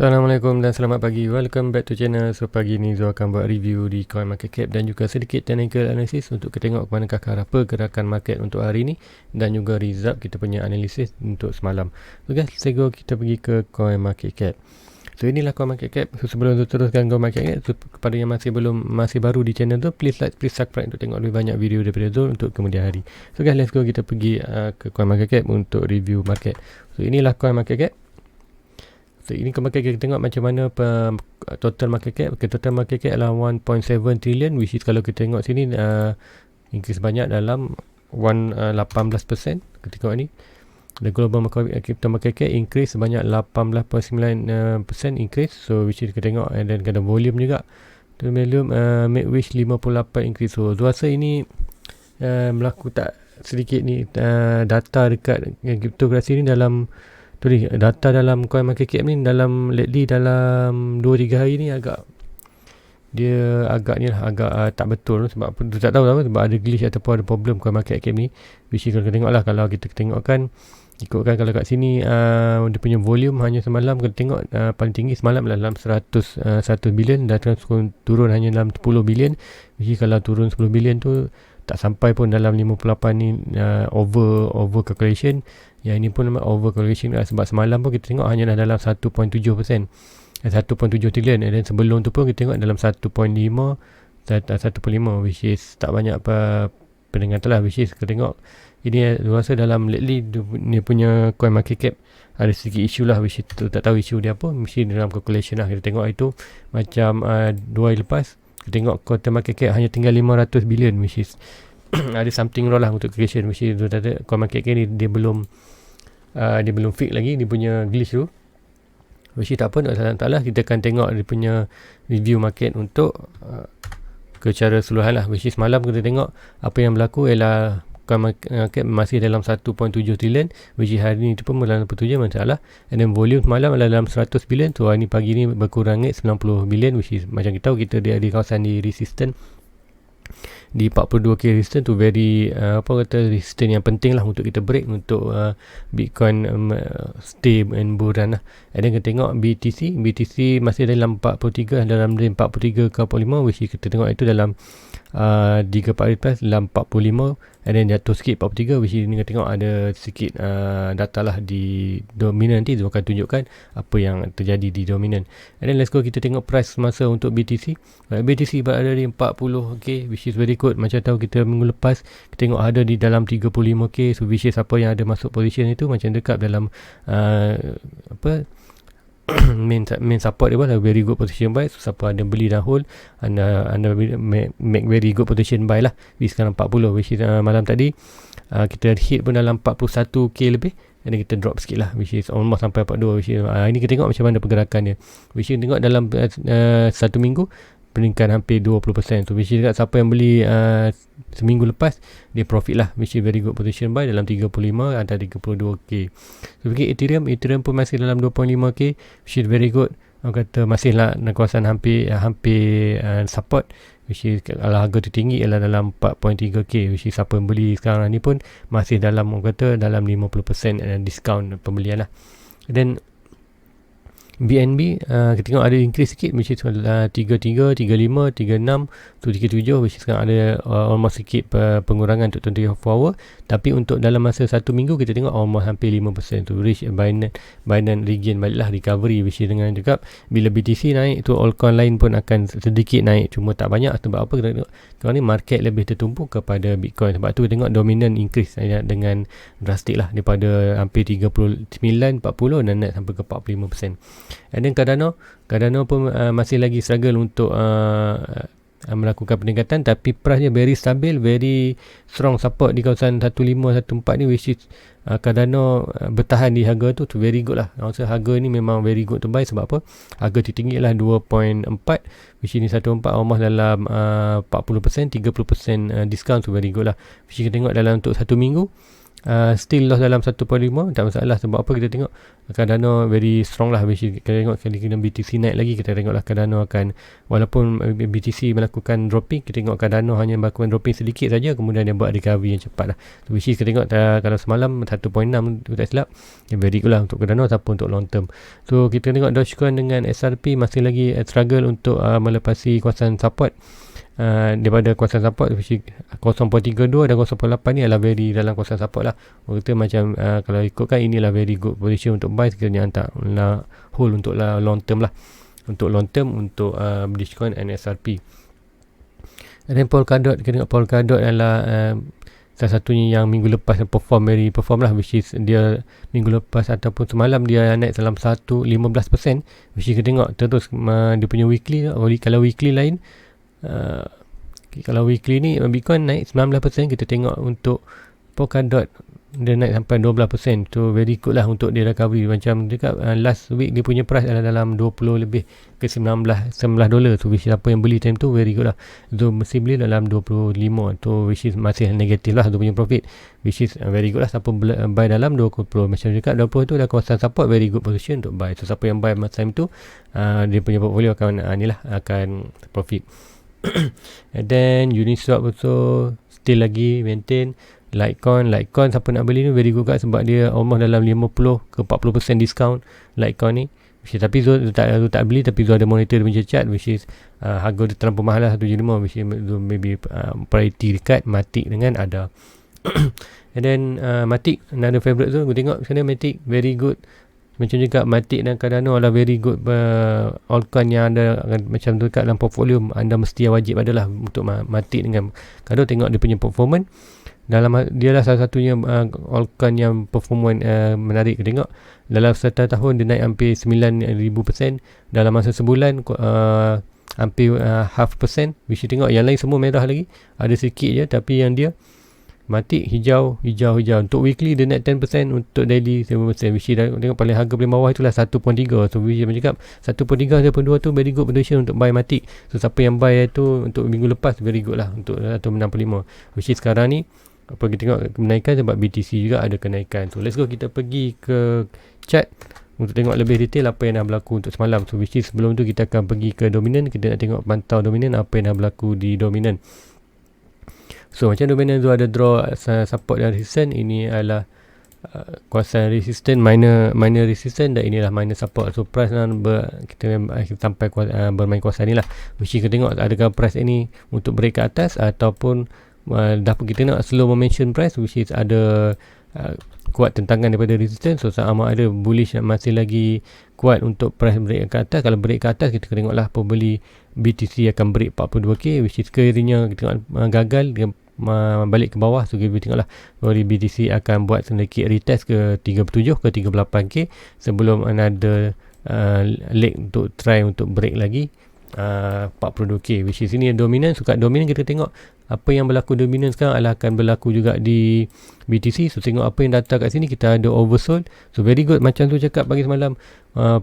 Assalamualaikum dan selamat pagi. Welcome back to channel. So pagi ni Zul akan buat review di coin market cap dan juga sedikit technical analysis untuk kita tengok ke manakah arah pergerakan market untuk hari ni dan juga result kita punya analisis untuk semalam. So guys, let's go, kita pergi ke coin market cap. So inilah coin market cap. So sebelum tu teruskan coin market cap, so, kepada yang masih baru di channel tu, please like, please subscribe untuk tengok lebih banyak video daripada Zul untuk kemudian hari. So guys, let's go, kita pergi ke coin market cap untuk review market. So inilah coin market cap. So ini kita tengok macam mana total market cap. Okay, total market cap adalah 1.7 trillion, which is kalau kita tengok sini increase banyak dalam 18%. Kita tengok ni, the global market cap increase sebanyak 18.9% increase. So which is kita tengok, and then ada volume juga. Volume make wish 58 increase. So rasa ini berlaku tak sedikit ni data dekat cryptocurrency ni dalam data dalam coin market cap ni lately dalam 2-3 hari ni agak tak betul. Sebab apa, tak tahu apa, sebab ada glitch ataupun ada problem coin market cap ni, which kalau kita tengok lah, kalau kita tengokkan ikutkan kalau kat sini dia punya volume hanya semalam kita tengok paling tinggi semalam dalam 100 bilion dan turun hanya dalam 10 bilion, which kalau turun 10 bilion tu tak sampai pun dalam 58 ni, over calculation. Yang ini pun over calculation sebab semalam pun kita tengok hanya dalam 1.7%, 1.7 trilion, dan sebelum tu pun kita tengok dalam 1.5, which is tak banyak peningkatan lah, which is kita tengok ini rasa dalam lately dia punya coin market cap ada sedikit isu lah, which is tak tahu isu dia apa, mesti dalam calculation lah. Kita tengok itu macam 2 hari lepas kita tengok total market cap hanya tinggal 500 bilion, which is ada something wrong lah untuk calculation, which is coin market cap ni dia belum fix lagi dia punya glitch tu, which is tak apa, tak salah, kita akan tengok dia punya review market untuk ke cara keseluruhan lah, which is malam kita tengok apa yang berlaku ialah coin market masih dalam 1.7 trilion, which is hari ni tu pun dalam 47 masalah, and then volume malam adalah dalam 100 bilion. So hari ni pagi ni berkurang 90 bilion, which is macam kita tahu kita di kawasan di resistance di 42k resistance tu very resistance yang penting lah untuk kita break untuk Bitcoin stay and bull run lah. And then kita tengok BTC masih dalam 43, dalam 43 ke 45, which kita tengok itu dalam 3-4 hari lepas dalam 45, and then jatuh sikit 43, which ni kita tengok ada sikit data lah di dominant. Nanti dia akan tunjukkan apa yang terjadi di dominant. And then let's go, kita tengok price masa untuk BTC. BTC berada di 40k, which is very good. Macam tahu kita minggu lepas kita tengok ada di dalam 35k, so which is apa yang ada masuk position itu macam dekat dalam main support dia pun very good position buy. So siapa ada beli dan hold, anda make very good position buy lah. Sekarang 40, which is malam tadi kita hit pun dalam 41k lebih, dan kita drop sikit lah, which is almost sampai 42, which is ini kita tengok macam mana pergerakan dia, which is tengok dalam satu minggu peningkatan hampir 20%. So which is siapa yang beli seminggu lepas dia profit lah, which is very good position buy dalam 35 atau 32k. So bagi Ethereum pun masih dalam 2.5k, which is very good. Orang kata masih lah dalam kawasan hampir support, which is kalau harga tertinggi ialah dalam 4.3k, which is siapa yang beli sekarang ni pun masih dalam, orang kata dalam 50% discount pembelian lah. Dan BNB kita tengok ada increase sikit, which is 33, 35, 36 tu 37, which is sekarang ada almost sikit pengurangan untuk 24 hour. Tapi untuk dalam masa satu minggu kita tengok almost hampir 5% tu reach Binance regain baliklah recovery, which is dengan cakap bila BTC naik tu altcoin lain pun akan sedikit naik, cuma tak banyak. Sebab apa kita tengok sekarang ni market lebih tertumpu kepada Bitcoin, sebab tu kita tengok dominant increase dengan drastik lah, daripada hampir 39, 40 dan naik sampai ke 45%. And then Cardano pun masih lagi struggle untuk melakukan peningkatan, tapi price dia very stabil, very strong support di kawasan 1514 ni, which is Cardano bertahan di harga tu very good lah. Rasa harga ni memang very good to buy. Sebab apa? Harga tertinggi lah 2.4, which ini 1.4 almost dalam 40%, 30% discount tu very good lah. Which kita tengok dalam untuk satu minggu still loss dalam 1.5, tak masalah. Sebab apa? Kita tengok Cardano very strong lah. Kita tengok kali BTC naik lagi, kita tengoklah Cardano akan, walaupun BTC melakukan dropping, kita tengok Cardano hanya melakukan dropping sedikit saja, kemudian dia buat recovery yang cepat lah. So which is kita tengok kalau semalam 1.6 tak silap, very good lah untuk Cardano ataupun untuk long term. So kita tengok Dogecoin dengan XRP masih lagi struggle untuk melepasi kawasan support. Daripada kawasan support 0.32 dan 0.8 ni adalah very dalam kawasan support lah. Kita macam kalau ikutkan inilah very good position untuk buy sekiranya hantar hold untuk long term lah. Untuk long term untuk Dogecoin and XRP. And then Polkadot, kita tengok Polkadot adalah salah satunya yang minggu lepas perform lah, which is dia minggu lepas ataupun semalam dia naik dalam 15%, which is kita tengok terus dia punya weekly. Kalau weekly lain, kalau weekly ni Bitcoin naik 19%, kita tengok untuk Polkadot dia naik sampai 12%. So very good lah untuk dia recovery. Macam dekat last week dia punya price adalah dalam 20 lebih ke $19. So which is apa yang beli time tu very good lah. So mesti beli dalam 25 tu, which is masih negatif lah tu punya profit, which is very good lah. Siapa buy dalam 20, macam dekat 20 tu dah kawasan support, very good position untuk buy. So siapa yang buy masa time tu dia punya portfolio akan akan profit. And then Uniswap also still lagi maintain. Litecoin siapa nak beli ni very good kat, sebab dia almost dalam 50 ke 40% discount Litecoin ni, tapi Zul tak beli, tapi Zul ada monitor dia punya chart, which is harga dia terlalu mahal lah 175, which is maybe priority dekat Matic dengan ada. And then Matic another favorite tu, aku tengok sana Matic very good. Macam juga Matic dan Cardano adalah very good altcoin yang ada macam tu kat dalam portfolio. Anda mesti wajib adalah untuk Matic dengan Cardano. Tengok dia punya performance dalam, dia lah salah satunya altcoin yang performance menarik. Tengok dalam satu tahun dia naik hampir 9,000%, dalam masa sebulan hampir half percent, which tengok yang lain semua merah lagi, ada sikit je, tapi yang dia Matic hijau. Untuk weekly dia naik 10%, untuk daily 7%, which tengok paling harga paling bawah itulah 1.3. So which macam cakap 1.3 1.2 tu very good position untuk buy Matic. So siapa yang buy tu untuk minggu lepas very good lah untuk 165, which is sekarang ni apa kita tengok kenaikan sebab BTC juga ada kenaikan. So let's go, kita pergi ke chart untuk tengok lebih detail apa yang dah berlaku untuk semalam. So which is sebelum tu kita akan pergi ke dominant, kita nak tengok pantau dominant, apa yang dah berlaku di dominant. So macam dominant tu ada draw support dan resistance. Ini adalah kawasan resistance, minor resistance, dan inilah minor support. So price kita sampai bermain kawasan ni lah, which kita tengok adakah price ini untuk break ke atas ataupun kita nak slow momentum price, which is ada kuat tentangan daripada resistance. So sama ada bullish masih lagi kuat untuk price break ke atas. Kalau break ke atas, kita tengoklah pembeli BTC akan break 42k, which is sekiranya kita tengok gagal dia balik ke bawah. So kita tengoklah BTC akan buat sedikit retest ke 37 ke 38k sebelum another leg untuk try untuk break lagi 42k, which is ini dominant. So kat dominant kita tengok apa yang berlaku dominant sekarang adalah akan berlaku juga di BTC. So tengok apa yang datang kat sini, kita ada oversold. So very good, macam tu cakap pagi semalam,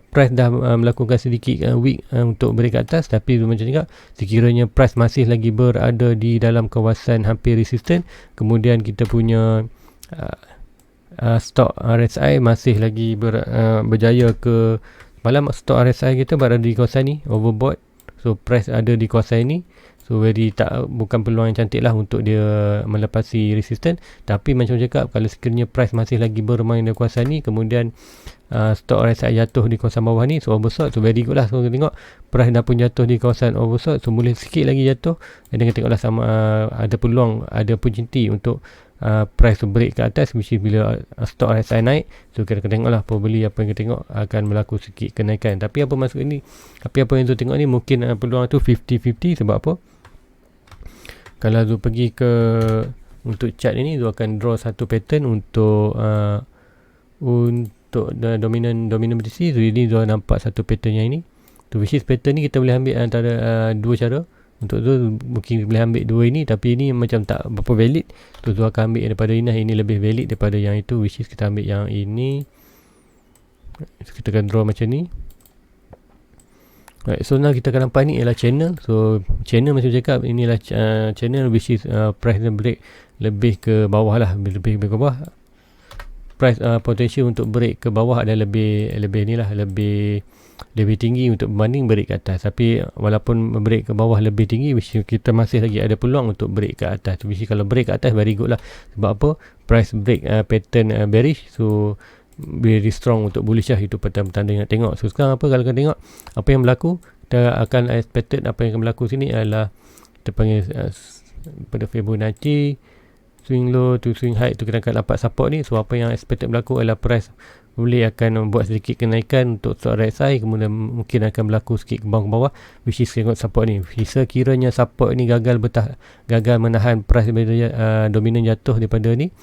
price dah melakukan sedikit weak untuk break ke atas, tapi macam cakap sekiranya price masih lagi berada di dalam kawasan hampir resistant, kemudian kita punya stok RSI masih lagi berjaya ke malam. Stok RSI kita berada di kawasan ni, overbought. So price ada di kawasan ini. So bukan peluang yang cantik lah untuk dia melepasi resistance. Tapi macam cakap, kalau sekiranya price masih lagi bermain di kawasan ni, kemudian stok RSI jatuh di kawasan bawah ni, so oversold. So very good lah. So kita tengok price dah pun jatuh di kawasan oversold, so boleh sikit lagi jatuh. Dan kita tengoklah sama ada peluang, ada opportunity untuk price to break ke atas, which is bila stok RSI naik. So kita tengoklah pembeli apa yang kita tengok akan berlaku sikit kenaikan. Tapi apa masuk ini, apa yang tu tengok ni mungkin peluang tu 50-50. Sebab apa? Kalau tu pergi ke untuk chart ini, tu akan draw satu pattern untuk dominan BTC. So ini tu nampak satu pattern yang ini. Tu which is pattern ni kita boleh ambil antara dua cara. Untuk tu mungkin boleh ambil dua ini, tapi ini macam tak berapa valid. Tu akan ambil daripada ini lebih valid daripada yang itu, which is kita ambil yang ini. So kita akan draw macam ni. Right, so now kita akan nampak ni ialah channel. So channel macam cakap, inilah channel which is price break lebih ke bawah lah, lebih ke bawah. price potential untuk break ke bawah ada lebih tinggi untuk berbanding break ke atas. Tapi walaupun break ke bawah lebih tinggi, kita masih lagi ada peluang untuk break ke atas. Kalau break ke atas very good lah. Sebab apa? Price break pattern bearish, so very strong untuk bullish lah. Itu petanda yang nak tengok. So sekarang apa kalau kita tengok apa yang berlaku, kita akan expected apa yang akan berlaku sini adalah kita panggil pada Fibonacci swing low to swing high tu, kita akan dapat support ni. So apa yang expected berlaku adalah price boleh akan membuat sedikit kenaikan untuk stock RSI, kemudian mungkin akan berlaku sikit kembang ke bawah, which is tengok support ni. Sekiranya support ni gagal menahan price dominan jatuh daripada ni,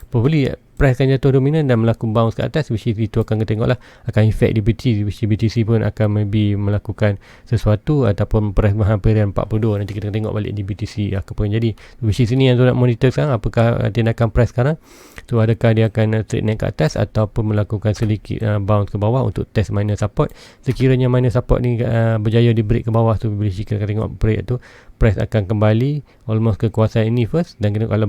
probably price akan jatuh dominan dan melakukan bounce ke atas, which is itu akan kita tengok lah, akan efek di BTC, which BTC pun akan maybe melakukan sesuatu ataupun price berhampiran 42. Nanti kita tengok balik di BTC apa yang jadi, which is ini yang tu nak monitor sekarang. Apakah tindakan price sekarang tu, adakah dia akan trade naik ke atas ataupun melakukan sedikit bounce ke bawah untuk test minor support. Sekiranya minor support ni berjaya di break ke bawah tu, bila kita tengok break tu, price akan kembali almost ke kuasaan ini first, dan kalau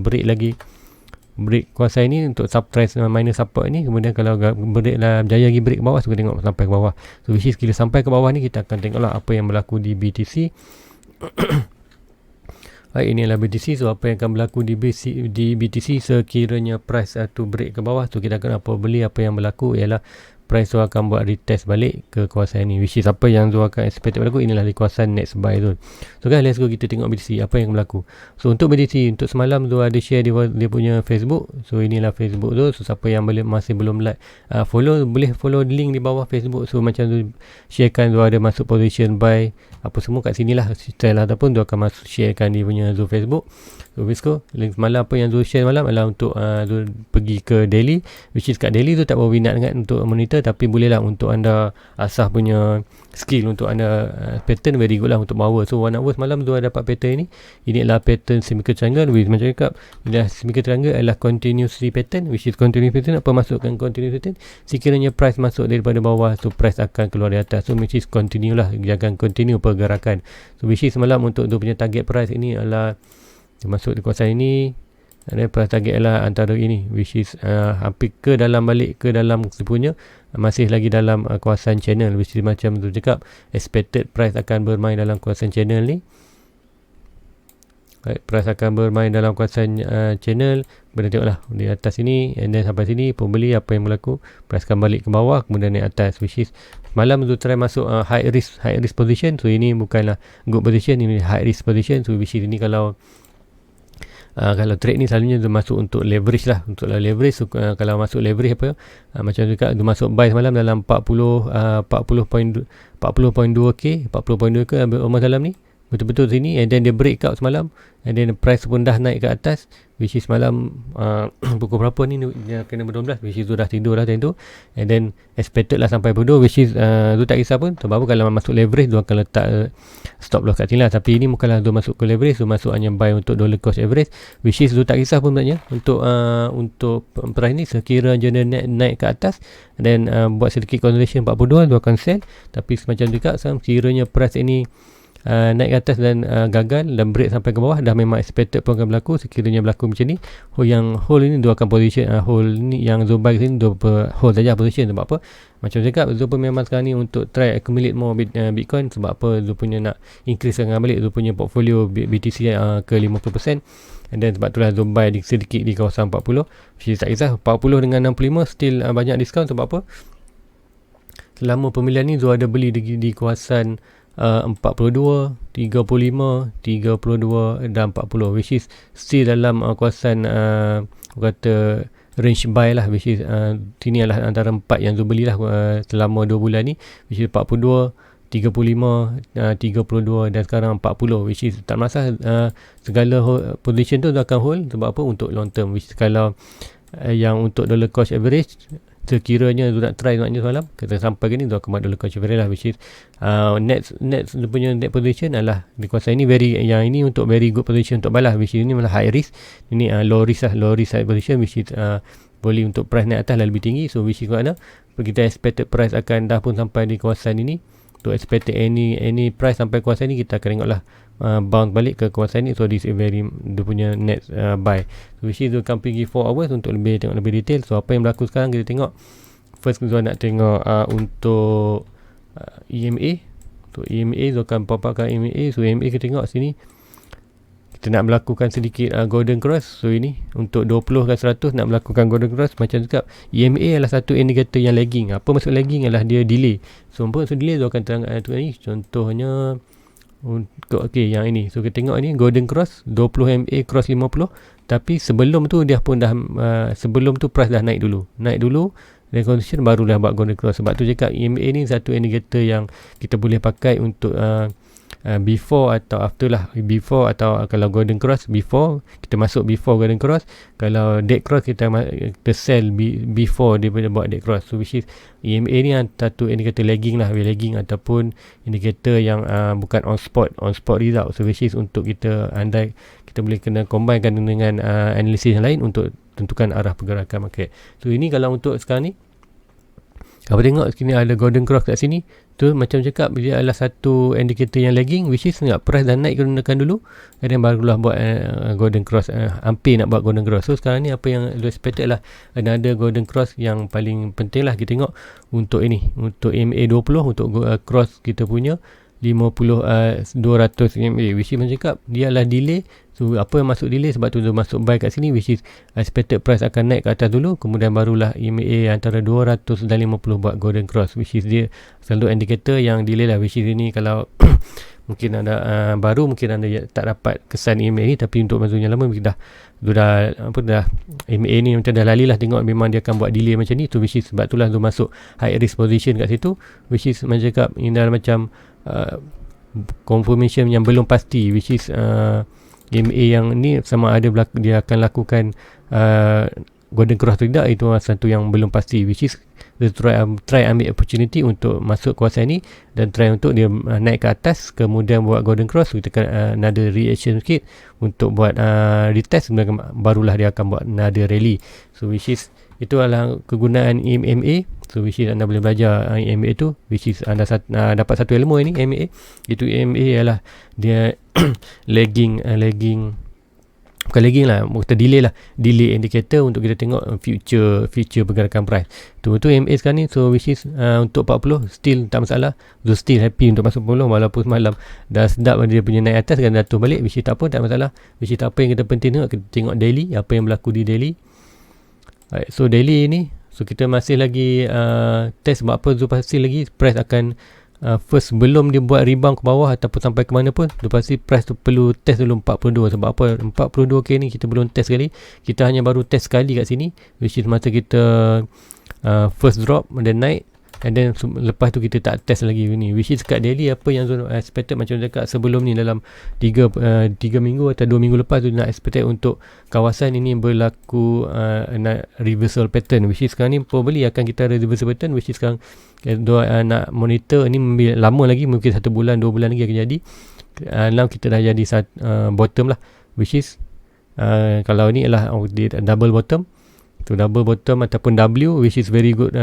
break kuasaan ini untuk subtrace minor support ni, kemudian kalau break lah, berjaya lagi break ke bawah, so kita tengok sampai ke bawah. So which is bila sampai ke bawah ni, kita akan tengoklah apa yang berlaku di BTC. Baik, ini adalah BTC. So apa yang akan berlaku di BTC sekiranya price tu break ke bawah, so kita akan beli. Apa yang berlaku ialah price tu akan buat retest balik ke kawasan ni, which is apa yang Zul akan expect berlaku. Inilah di kawasan next buy Zul. So guys, let's go kita tengok BTC apa yang berlaku. So untuk BTC, untuk semalam Zul ada share dia punya Facebook. So inilah Facebook Zul. So siapa yang masih belum like follow, boleh follow link di bawah Facebook. So macam Zul sharekan Zul ada masuk position buy apa semua kat sini lah, style ataupun Zul akan masuk sharekan di punya Zul Facebook. So Visco, link semalam apa yang Zul share malam adalah untuk Zul pergi ke daily, which is kat daily tu tak berapa minat sangat untuk monitor, tapi bolehlah untuk anda asah punya skill untuk anda pattern very good lah untuk power. So 1 hour semalam tu dapat pattern ni. Ini adalah pattern symmetrical triangle, with macam cakap symmetrical triangle adalah continuously pattern, which is continuous pattern. Apa masukkan continuous pattern? Sekiranya price masuk daripada bawah, so price akan keluar dari atas. So which is continue lah, jangan continue pergerakan. So which is semalam untuk tu punya target price ini adalah dia masuk di kawasan ini. Ada price target adalah antara ini, which is hampir balik ke dalam punya masih lagi dalam kawasan channel, which is macam tu cakap expected price akan bermain dalam kawasan channel ni. Price akan bermain dalam kawasan channel. Kemudian tengoklah di atas sini, and then sampai sini pun beli. Apa yang berlaku, price akan balik ke bawah kemudian naik atas, which is malam tu try masuk high risk position. So ini bukanlah good position, ini high risk position. So which is ini kalau trade ni selalunya dia masuk untuk leverage lah, untuk leverage. So, kalau masuk leverage apa macam juga dia masuk buy semalam dalam 40.2k 40.2k ambil dalam ni betul-betul sini, and then dia break out semalam, and then price pun dah naik ke atas, which is malam pukul berapa ni dia kena ber-12, which is tu dah tidur dah time tu, and then expected lah sampai pukul 2, which is tu tak kisah pun. Sebab apa, kalau masuk leverage tu akan letak stop loss kat sini lah. Tapi ini bukanlah tu masuk ke leverage, tu masuk hanya buy untuk dollar cost average, which is tu tak kisah pun sebenarnya untuk price ni. Sekiranya dia naik ke atas dan buat sedikit consolidation 42, tu akan sell. Tapi semacam juga sekiranya price ini naik ke atas dan gagal dan break sampai ke bawah, dah memang expected pun akan berlaku. Sekiranya berlaku macam ni, yang hold ini dia akan position, hold ni yang Zul buy sini dia hold saja position. Sebab apa, macam cakap Zul pun memang sekarang ni untuk try accumulate more Bitcoin. Sebab apa, Zul punya nak increase balik Zul punya portfolio BTC ke 50%, and then sebab itulah Zul buy sedikit di kawasan 40. Tak kisah 40 dengan 65 still banyak diskaun. Sebab apa, selama pemilihan ni Zul ada beli di kawasan 42, 35, 32 dan 40, which is still dalam kawasan kata range buy lah, which is sini adalah antara 4 yang Zul beli lah selama 2 bulan ni, which is 42, 35, 32 dan sekarang 40, which is tak masalah. Segala position tu akan hold. Sebab apa, untuk long term, which is kalau yang untuk dollar cost average, sekiranya tu nak try maknanya semalam kita sampai ke ni, tu akan buat dollar cost average lah, which is net dia punya net position adalah di kawasan ini yang ini untuk very good position untuk buy lah, which is ini malah high risk, ini low risk lah, low risk high position, which is boleh untuk price naik atas lah lebih tinggi. So which is mana kita expected price akan dah pun sampai di kawasan ini, untuk expected any price sampai kuasa ni, kita akan tengoklah bounce balik ke kuasa ni. So this is very dia punya next buy. So which is akan pergi 4 hours untuk tengok lebih detail. So apa yang berlaku sekarang, kita tengok first kita nak tengok untuk EMA. So EMA so akan pop up kan EMA. So EMA kita tengok sini, kita nak melakukan sedikit golden cross. So ini untuk 20 ke 100 nak melakukan golden cross. Macam cakap, EMA adalah satu indikator yang lagging. Apa maksud lagging adalah dia delay. So apa maksud delay, so akan terang ni contohnya untuk yang ini. So kita tengok ini golden cross 20 MA cross 50, tapi sebelum tu dia pun dah sebelum tu price dah naik dulu dan condition barulah buat golden cross. Sebab tu cakap EMA ni satu indikator yang kita boleh pakai untuk before atau after lah. Before atau kalau golden cross, before kita masuk before golden cross. Kalau dead cross kita sell before dia buat dead cross. So which is EMA ni satu indikator lagging lah, lagging ataupun indikator yang bukan on spot result. So which is untuk kita andai kita boleh kena combinekan dengan analisis yang lain untuk tentukan arah pergerakan market. So ini kalau untuk sekarang ni, kalau tengok sini ada golden cross kat sini, tu macam cakap dia adalah satu indikator yang lagging, which is enggak price dah naik gunakan dulu dan barulah buat golden cross, hampir nak buat golden cross. So sekarang ni apa yang expected lah, ada golden cross yang paling penting lah kita tengok untuk ini, untuk MA20 untuk cross kita punya 200 MA, which is macam cakap dia adalah delay. So apa yang masuk delay, sebab tu dia masuk buy kat sini, which is expected price akan naik ke atas dulu, kemudian barulah EMA antara 200 dan 50 buat golden cross, which is dia selalu indikator yang delay lah. Which is ini kalau mungkin anda baru, mungkin anda tak dapat kesan EMA ni, tapi untuk masa yang lama mungkin dah EMA ni macam dah lali lah tengok memang dia akan buat delay macam ni. So which is sebab itulah tu masuk high risk position kat situ, which is macam cakap ini dah macam confirmation yang belum pasti, which is EMA yang ni sama ada dia akan lakukan golden cross atau tidak, itu satu yang belum pasti, which is dia try ambil opportunity untuk masuk kawasan ni dan try untuk dia naik ke atas, kemudian buat golden cross, kita akan another reaction sikit untuk buat retest, barulah dia akan buat another rally. So which is itu adalah kegunaan EMA. So which is anda boleh belajar EMA tu, which is anda dapat satu ilmu ini EMA. Itu EMA ialah dia lagging bukan lagging lah, kita delay indicator untuk kita tengok future pergerakan price. Tu EMA sekarang ni. So which is untuk 40 still tak masalah, so still happy untuk masuk 40 walaupun semalam dah sedap dia punya naik atas dan jatuh balik, which is tak apa, tak masalah. Which is apa yang kita penting tengok, kita tengok daily, apa yang berlaku di daily. Right, so daily ni, so kita masih lagi test. Sebab apa? So pasti lagi price akan first sebelum dia buat rebound ke bawah ataupun sampai ke mana pun, tu pasti price tu perlu test dulu 42. Sebab apa? 42k ni kita belum test sekali, kita hanya baru test sekali kat sini, which is masa kita first drop dan naik, and then lepas tu kita tak test lagi ni, which is kat daily apa yang expected macam dekat sebelum ni dalam 3 minggu atau 2 minggu lepas tu nak expected untuk kawasan ini berlaku reversal pattern, which is sekarang ni probably akan kita reversal pattern, which is sekarang nak monitor ni lama lagi, mungkin 1 bulan 2 bulan lagi akan jadi. Now kita dah jadi bottom lah, which is kalau ni ialah double bottom, tu double bottom ataupun W, which is very good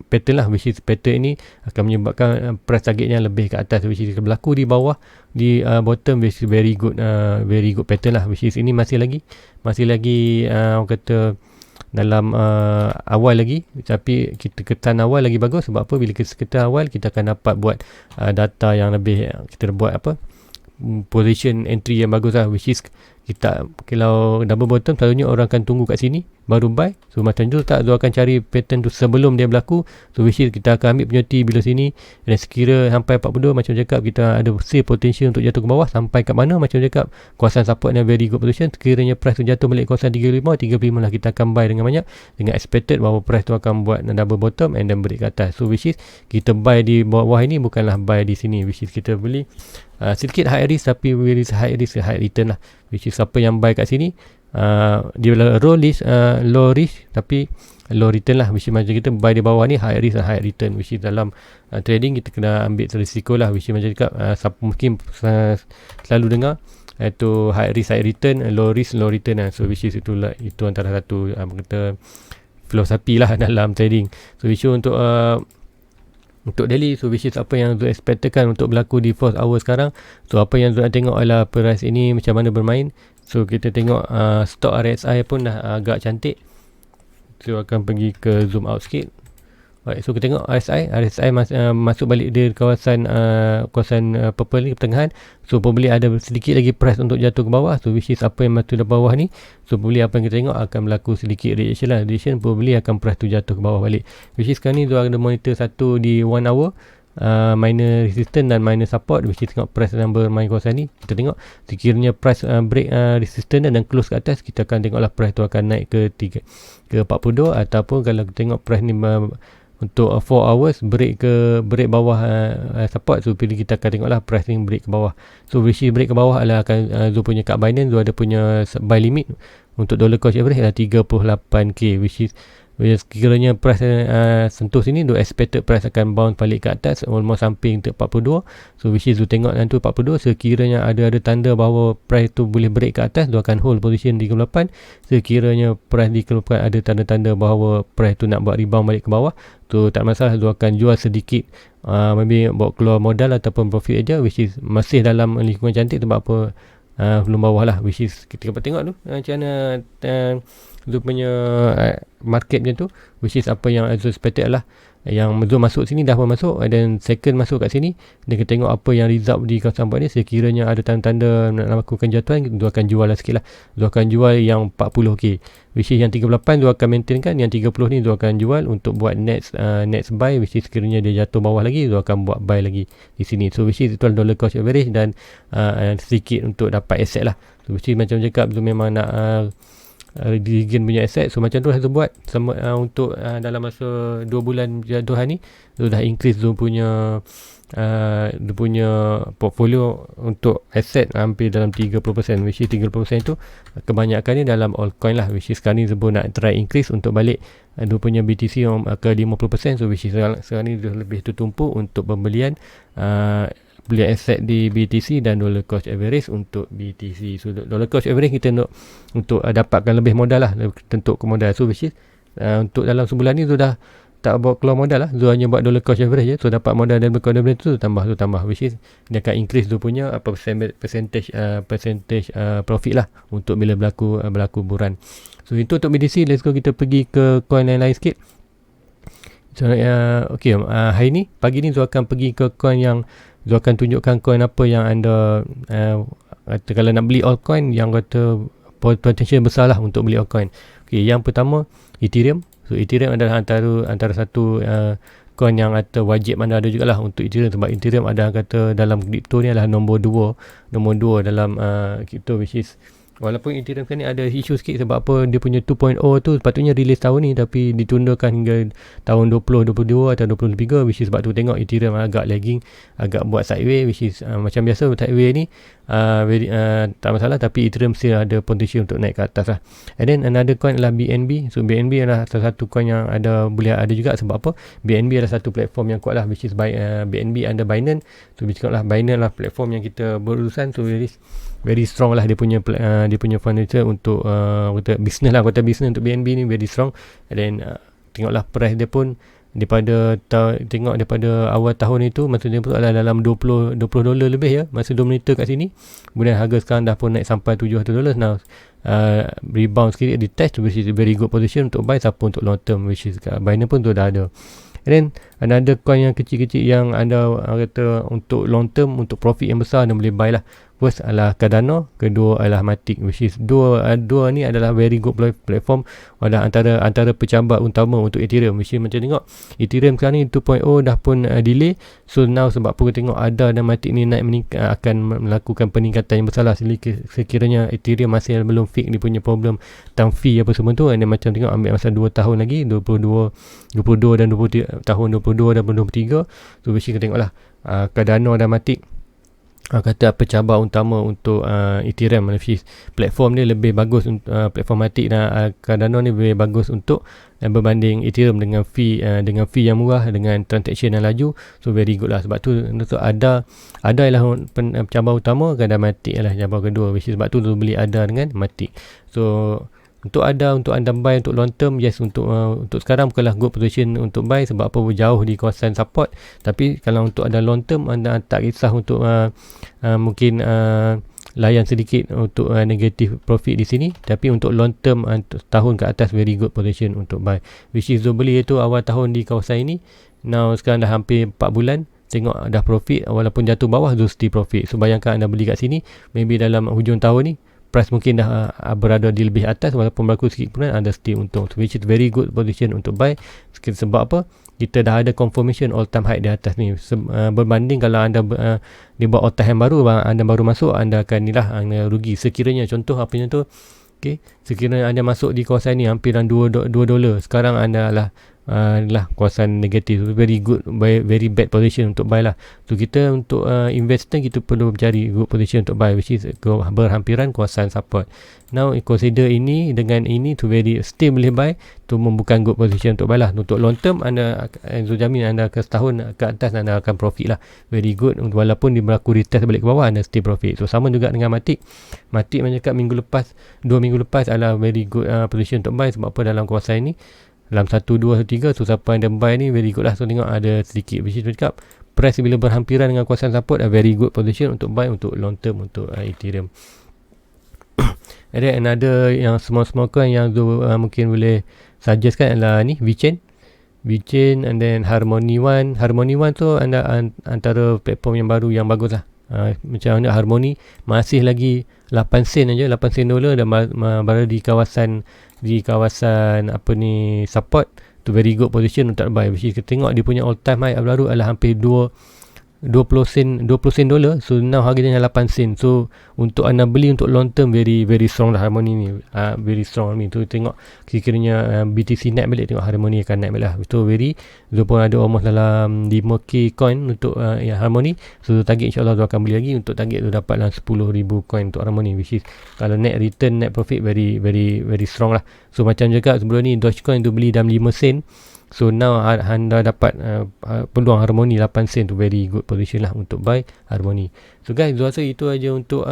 pattern lah, which is pattern ini akan menyebabkan price targetnya lebih ke atas, which is berlaku di bawah di bottom, which is very good pattern lah, which is ini masih lagi orang kata dalam awal lagi, tapi kita ketan awal lagi bagus. Sebab apa? Bila kita ketan awal, kita akan dapat buat data yang lebih, kita buat position entry yang bagus lah, which is kita kalau double bottom selalunya orang akan tunggu kat sini baru buy. So macam tu tak, dia akan cari pattern tu sebelum dia berlaku. So which is kita akan ambil penalty bila sini, dan sekira sampai 42 macam cakap kita ada say potential untuk jatuh ke bawah sampai kat mana, macam cakap kawasan support yang very good position. Sekiranya price tu jatuh balik kawasan 35 lah kita akan buy dengan banyak, dengan expected bahawa price tu akan buat double bottom and then break ke atas. So which is kita buy di bawah ini, bukanlah buy di sini, which is kita beli sedikit high risk tapi high risk high return lah, which is siapa yang buy kat sini dia low risk tapi low return lah, which is macam kita buy di bawah ni high risk high return, which is dalam trading kita kena ambil risiko lah, which is macam cakap mungkin selalu dengar itu high risk high return, low risk low return lah. So which is itu antara satu kita filosofi lah dalam trading. So which is untuk untuk daily. So which is apa yang Zul expectkan untuk berlaku di first hour sekarang. So apa yang Zul nak tengok adalah price ini macam mana bermain. So kita tengok stock RSI pun dah agak cantik. So akan pergi ke zoom out sikit. Alright, so kita tengok RSI masuk balik di kawasan purple ni pertengahan. So probably ada sedikit lagi price untuk jatuh ke bawah. So which is apa yang masuk di bawah ni. So probably apa yang kita tengok akan berlaku sedikit reaction lah. Reaction probably akan price tu jatuh ke bawah balik. Which is sekarang ni tu ada monitor satu di 1 hour. Minor resistance dan minor support, which is tengok price yang bermain kawasan ni. Kita tengok sekiranya price break resistance dan close ke atas, kita akan tengoklah price tu akan naik ke 42, ataupun kalau kita tengok price ni untuk 4 hours break bawah support. So pilih kita akan tengoklah price ni break ke bawah. So which is break ke bawah adalah akan Zul punya kat Binance, Zul ada punya buy limit untuk dollar cost average adalah 38k, which is sekiranya price sentuh sini, Zul expected price akan bounce balik ke atas almost samping untuk 42. So which is Zul tengok nanti 42, sekiranya ada tanda bahawa price tu boleh break ke atas, Zul akan hold position 38. Sekiranya price dikeluarkan ada tanda-tanda bahawa price tu nak buat rebound balik ke bawah, tu tak masalah, Zul akan jual sedikit, maybe bawa keluar modal ataupun profit aja, which is masih dalam lingkungan cantik sebab apa belum bawah lah. Which is kita dapat tengok tu macam mana Zul punya market macam tu, which is apa yang Zul expected lah. Yang Zul masuk sini dah pun masuk, dan second masuk kat sini, dan kita tengok apa yang result di kawasan 4 ni. Sekiranya ada tanda-tanda nak lakukan jatuhan, Zul akan jual lah sikit lah. Zul akan jual yang 40k, which is yang 38 Zul akan maintainkan, yang 30 ni Zul akan jual untuk buat next buy, which is sekiranya dia jatuh bawah lagi, Zul akan buat buy lagi di sini. So which is itu dollar cost average dan sedikit untuk dapat asset lah. So which is macam cakap, Zul memang nak regain punya aset. So macam tu Zul buat sama untuk dalam masa 2 bulan jatuhan ni, Zul dah increase Zul punya portfolio untuk aset hampir dalam 30%, which is 30% tu kebanyakan ni dalam altcoin lah, which is sekarang ni Zul nak try increase untuk balik Zul punya BTC ke 50%. So which is sekarang ni Zul lebih tertumpu untuk pembelian beli aset di BTC dan dollar cost average untuk BTC. So dollar cost average kita untuk dapatkan lebih modal lah, tentu ke modal. So which is untuk dalam sebulan ni tu dah tak bawa keluar modal lah, Zul hanya buat dollar cost average je. So dapat modal dan dollar cost average tu tambah, which is dia akan increase Zul punya percentage profit lah untuk bila berlaku buran. So itu untuk BTC. Let's go, kita pergi ke coin lain-lain sikit. So okay, hari ni pagi ni Zul akan pergi ke coin yang Zul akan tunjukkan coin apa yang anda kata kalau nak beli altcoin yang kata potential besar lah untuk beli altcoin. Okay, yang pertama Ethereum. So Ethereum adalah antara satu coin yang kata wajib anda ada jugalah untuk Ethereum, sebab Ethereum ada kata dalam kripto ni adalah nombor 2 dalam kripto, which is walaupun Ethereum sekarang ni ada isu sikit sebab apa dia punya 2.0 tu sepatutnya release tahun ni tapi ditundakan hingga tahun 2022 atau 2023, which is sebab tu tengok Ethereum agak lagging, agak buat sideways, which is macam biasa sideways ni tak masalah, tapi Ethereum still ada potential untuk naik ke atas lah. And then another coin adalah BNB. So BNB adalah salah satu coin yang boleh ada juga, sebab apa, BNB adalah satu platform yang kuat lah, which is BNB under Binance. So bising lah Binance lah platform yang kita berurusan. So very strong lah dia punya furniture untuk kata business untuk BNB ni very strong. And then tengoklah price dia pun daripada awal tahun itu, maksudnya pun adalah dalam $20 lebih ya masa 2 monitor kat sini. Kemudian harga sekarang dah pun naik sampai $700. Now rebound sikit di test, which is very good position untuk buy siapa untuk long term, which is Binance pun tu dah ada. And then another coin yang kecil-kecil yang anda kata untuk long term, untuk profit yang besar, anda boleh buy lah. First adalah Cardano, kedua adalah Matic, which is dua ni adalah very good platform, adalah antara pecabat utama untuk Ethereum. Which is macam tengok Ethereum sekarang ni 2.0 dah pun delay. So now sebab apa tengok ADA dan Matic ni naik akan melakukan peningkatan yang besar lah. Sekiranya Ethereum masih belum fix dia punya problem tentang fee apa semua tu, and then macam tengok ambil masa 2 tahun lagi, 22 dan 23 tahun 22 dan 23. So which kita tengoklah Cardano dan Matic kata pencabar utama untuk Ethereum, which is platform dia lebih bagus untuk platform Matic dan Cardano ni lebih bagus untuk berbanding Ethereum dengan fee yang murah, dengan transaction yang laju. So very good lah. Sebab tu ada ialah pencabar utama, dan Matic ialah cabar kedua, which is sebab tu beli ada dengan Matic. So untuk anda buy untuk long term, yes, untuk sekarang bukanlah good position untuk buy sebab apa, jauh di kawasan support. Tapi kalau untuk ada long term, anda tak kisah untuk mungkin layan sedikit untuk negative profit di sini, tapi untuk long term tahun ke atas very good position untuk buy, which is beli itu awal tahun di kawasan ini. Now sekarang dah hampir 4 bulan, tengok dah profit, walaupun jatuh bawah tu still profit. So bayangkan anda beli kat sini, maybe dalam hujung tahun ni price mungkin dah berada di lebih atas, walaupun berlaku sikit penurunan, anda still untung. So, which is very good position untuk buy. Sebab apa? Kita dah ada confirmation all time high di atas ni. Berbanding kalau anda dia buat all time high baru, anda baru masuk, anda akan anda rugi. Sekiranya contoh apanya tu, okay, sekiranya anda masuk di kawasan ni hampiran $2, sekarang anda lah kawasan negatif, very good, very bad position untuk buy lah. So kita untuk investor, kita perlu mencari good position untuk buy, which is berhampiran kawasan support. Now consider ini dengan ini tu very still boleh buy, tu membuka good position untuk buy lah. Untuk long term, anda jamin anda ke setahun ke atas anda akan profit lah, very good. Walaupun dia berlaku retest balik ke bawah, anda still profit. So sama juga dengan Matic mencakap 2 minggu lepas adalah very good position untuk buy. Sebab apa? Dalam kawasan ini, dalam 1, 2, 3, so siapa yang buy ni very good lah. So tengok ada sedikit which is cakap price bila berhampiran dengan kawasan support, very good position untuk buy untuk long term untuk Ethereum. And then another yang small coin yang mungkin boleh suggest kan adalah ni VeChain, and then Harmony One tu anda antara platform yang baru yang bagus lah. Macam mana Harmony masih lagi 8 sen aja, 8 sen dolar, dan berada di kawasan apa ni support tu, very good position untuk buy. Which kita tengok dia punya all time high baru adalah hampir 20 sen dolar. So now harganya 8 sen. So untuk anda beli untuk long term, very strong lah Harmony ni, very strong ni. Tu tengok sekiranya BTC naik balik, tengok Harmony akan naik balik lah. So pun ada almost dalam 5k coin untuk Harmony. So target insyaAllah tu akan beli lagi. Untuk target tu dapat dalam 10,000 coin untuk Harmony, which is kalau net return, net profit very strong lah. So macam juga sebelum ni Dogecoin tu beli dalam 5 sen. So now anda dapat peluang Harmony 8 sen tu, very good position lah untuk buy Harmony. So guys, saya rasa itu aja untuk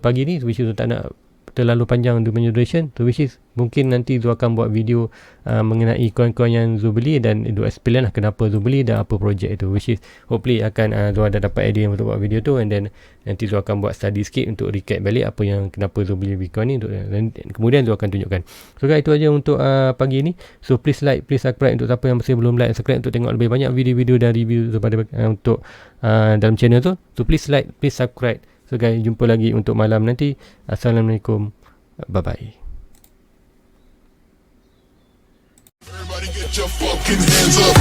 pagi ni, which is tak nak terlalu panjang duration. So which is mungkin nanti Zu akan buat video mengenai coin-coin yang Zu beli, dan Zu explain lah kenapa Zu beli dan apa projek itu, which is hopefully akan Zu ada dapat idea untuk buat video tu. And then nanti Zu akan buat study sikit untuk recap balik apa yang kenapa Zu beli Bitcoin ni, dan kemudian Zu akan tunjukkan. So guys, itu aja untuk pagi ni. So please like, please subscribe untuk siapa yang masih belum like, subscribe untuk tengok lebih banyak video-video dan review daripada untuk dalam channel tu. So please like, please subscribe. So guys, jumpa lagi untuk malam nanti. Assalamualaikum. Bye-bye. Everybody get your fucking hands up.